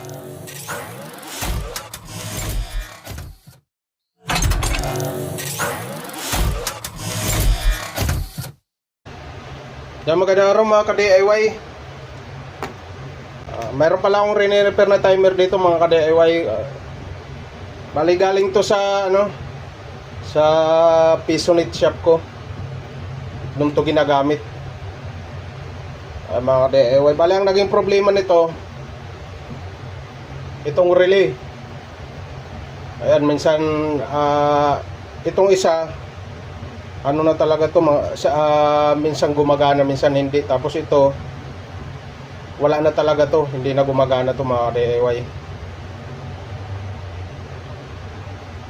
Yan, magandang araw mga ka-DIY. Mayroon pala akong rini-repair na timer dito mga ka-DIY. Bali galing to sa sa Pisonit shop ko. Doon to ginagamit. Mga ka-DIY, bali ang naging problema nito, itong relay. Ayan, minsan itong isa na talaga to, minsan gumagana, minsan hindi. Tapos ito wala na talaga to, hindi na gumagana to mga DIY.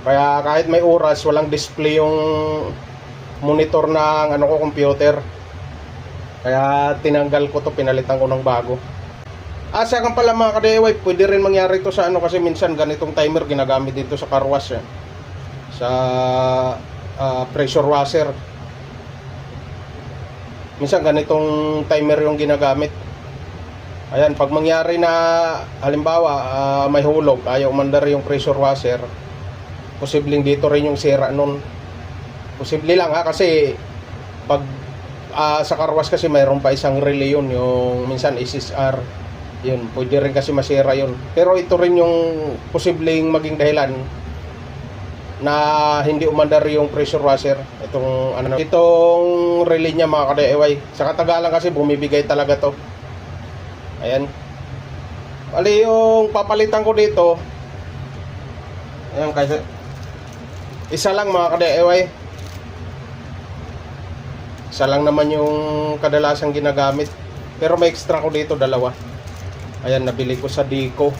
Kaya kahit may oras, walang display yung monitor ng computer. Kaya tinanggal ko to, pinalitan ko ng bago. Asa kan pala mga ka-DIY, pwede rin mangyari to sa kasi minsan ganitong timer ginagamit dito sa car wash, sa pressure washer. Minsan ganitong timer yung ginagamit. Ayan, pag mangyari na halimbawa may hulog, ayaw umandar yung pressure washer, posibleng dito rin yung sira nun. Posible lang kasi pag sa car wash kasi mayroon pa isang relay yun, yung minsan SSR yun, pwede rin kasi masira yun. Pero ito rin yung posibleng maging dahilan na hindi umandar yung pressure washer. Itong relay niya mga ka-DIY, sa katagalan kasi bumibigay talaga to. Ayan, bali yung papalitan ko dito, ayan, kasi isa lang mga ka-DIY, isa lang naman yung kadalasang ginagamit. Pero may extra ko dito, dalawa. Ayan, nabili ko sa Dico.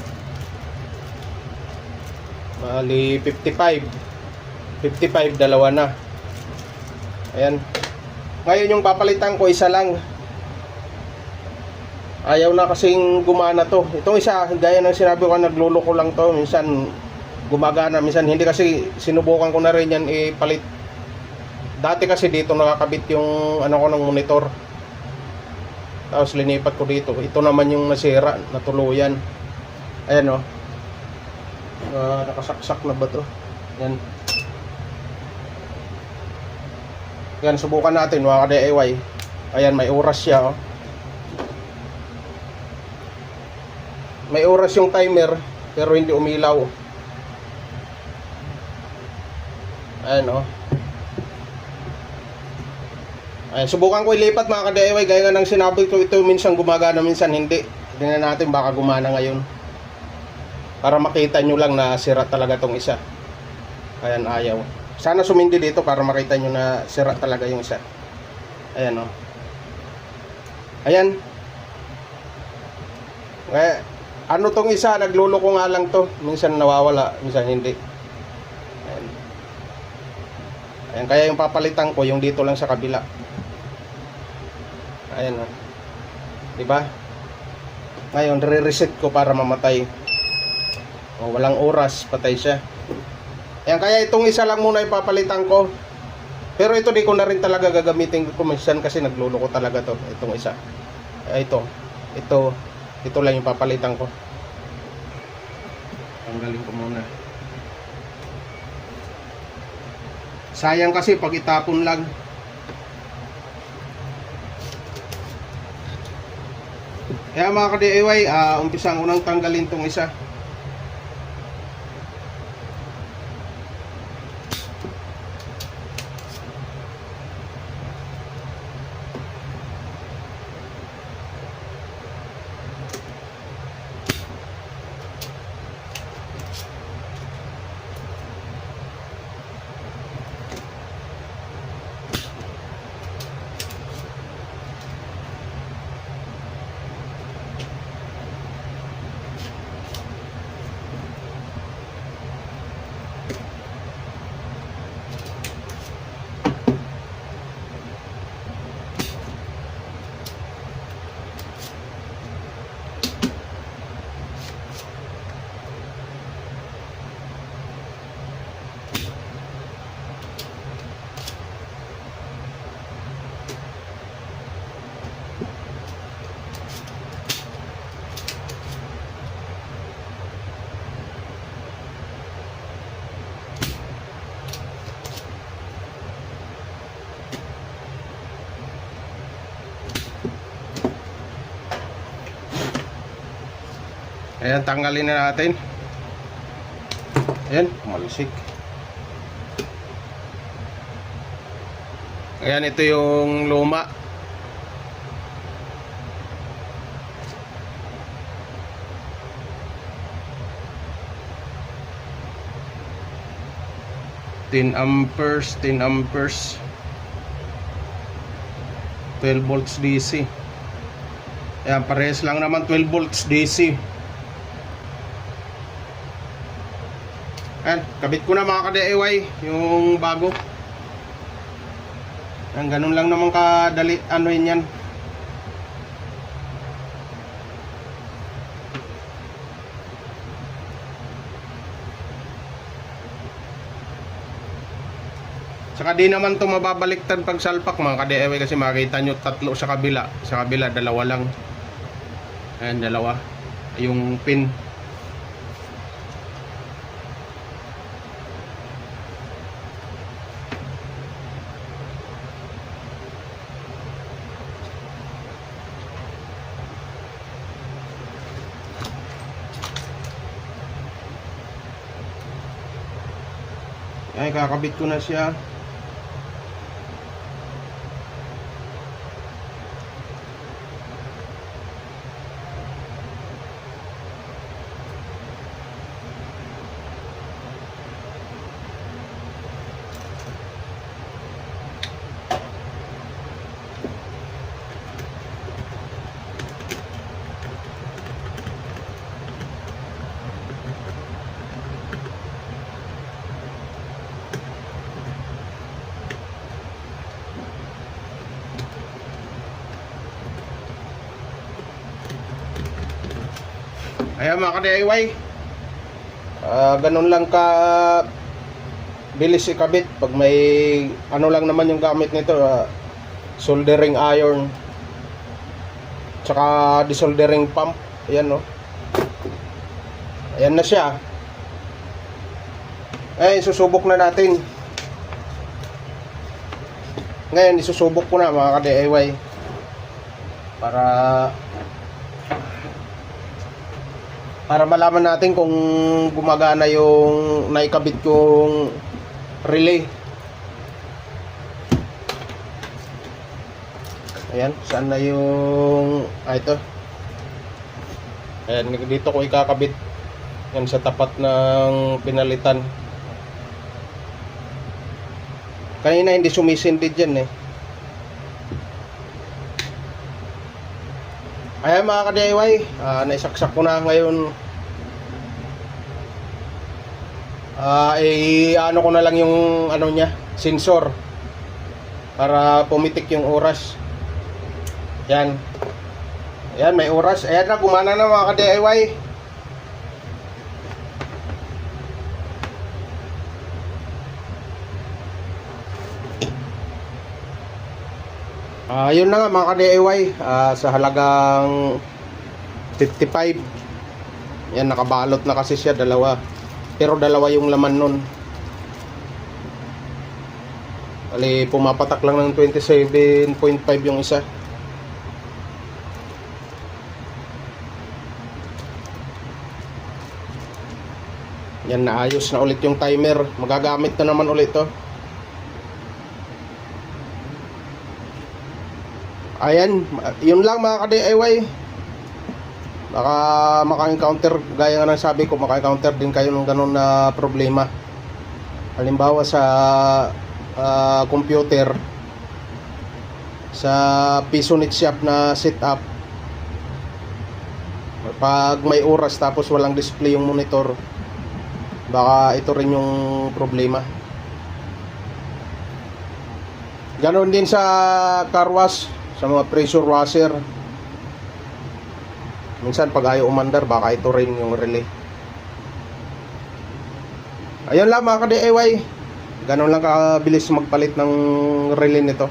Bali 55, dalawa na. Ayan. Ngayon yung papalitan ko, isa lang. Ayaw na kasing gumana to. Itong isa, gaya ng sinabi ko, nagluloko lang to. Minsan gumagana, minsan hindi. Kasi sinubukan ko na rin yan ipalit. Dati kasi dito nakakabit yung ko ng monitor. Tapos linipat ko dito. Ito naman yung nasira, natuluyan. Ayan nakasaksak na ba to? Yan. Yan, subukan natin mga ka-DIY. Ayan, may oras siya. May oras yung timer, pero hindi umilaw. Ayan Ayan, subukan ko ilipat mga ka-DIY. Gaya nga ng sinabi ko, ito minsan gumagana, minsan hindi. Tingnan natin, baka gumana ngayon. Para makita nyo lang na sira talaga tong isa. Ayan, ayaw. Sana sumindi dito para makita nyo na sira talaga yung isa. Ayan Ayan. Tong isa, nagluloko nga lang to. Minsan nawawala, minsan hindi. Ayan, kaya yung papalitan ko, yung dito lang sa kabila. Ayan diba? Ngayon, re-reset ko para mamatay. Walang oras, patay siya. Ayan, kaya itong isa lang muna ipapalitan ko. Pero ito di ko na rin talaga gagamitin ko minsan kasi nagluloko talaga to. Itong isa. Ito lang yung papalitan ko. Tanggalin ko muna. Sayang kasi pag itapon lang. Kaya mga ka-DIY, umpisan ko nang tanggalin tong isa. Ayan, tanggalin na natin. Ayan, malisik. Ayan, ito yung luma. $10 amperes, 10 amperes, 12 volts DC. Ayan, parehas lang naman 12 volts DC. Ayan, kabit ko na mga ka-DIY yung bago. Ayan, ganun lang naman kadali, ano yun yan. Saka di naman to mababaliktad pag salpak mga ka-DIY, kasi makita nyo tatlo sa kabila. Sa kabila, dalawa lang. Ayan, dalawa. Yung pin. Ay, kakabit ko na siya. Ayan mga ka-DIY, ganun lang ka bilis ikabit. Pag may ano lang naman yung gamit nito, soldering iron tsaka desoldering pump. Ayan, no? Ayan na siya. Ngayon susubok na natin. Ngayon isusubok ko na mga ka-DIY para malaman natin kung gumagana yung naikabit kong relay. Ayan, saan na yung ito. Ayan, dito ko ikakabit. Yan sa tapat ng pinalitan. Kanina hindi sumisindi dyan eh. Ayan mga ka-DIY, naisaksak ko na ngayon. Ano ko na lang yung ano niya, sensor, para pumitik yung oras. Yan. Ayan, may oras. Ayan na, gumana na mga ka-DIY. Yun na nga mga ka-DIY, sa halagang 55. Yan, nakabalot na kasi siya, dalawa. Pero dalawa yung laman nun. Bali, pumapatak lang ng 27.5 yung isa. Yan, naayos na ulit yung timer. Magagamit na naman ulit to. Ayan, yun lang mga ka-DIY. Baka maka-encounter, gaya nga ng sabi ko, maka-encounter din kayo ng ganun na problema. Halimbawa sa computer, sa Pisonet shop na setup, pag may oras tapos walang display yung monitor, baka ito rin yung problema. Ganon din sa car wash, sa mga pressure washer. Minsan pag ayaw umandar, baka ito rin yung relay. Ayun lang mga ka-DIY, ganon lang kabilis magpalit ng relay nito.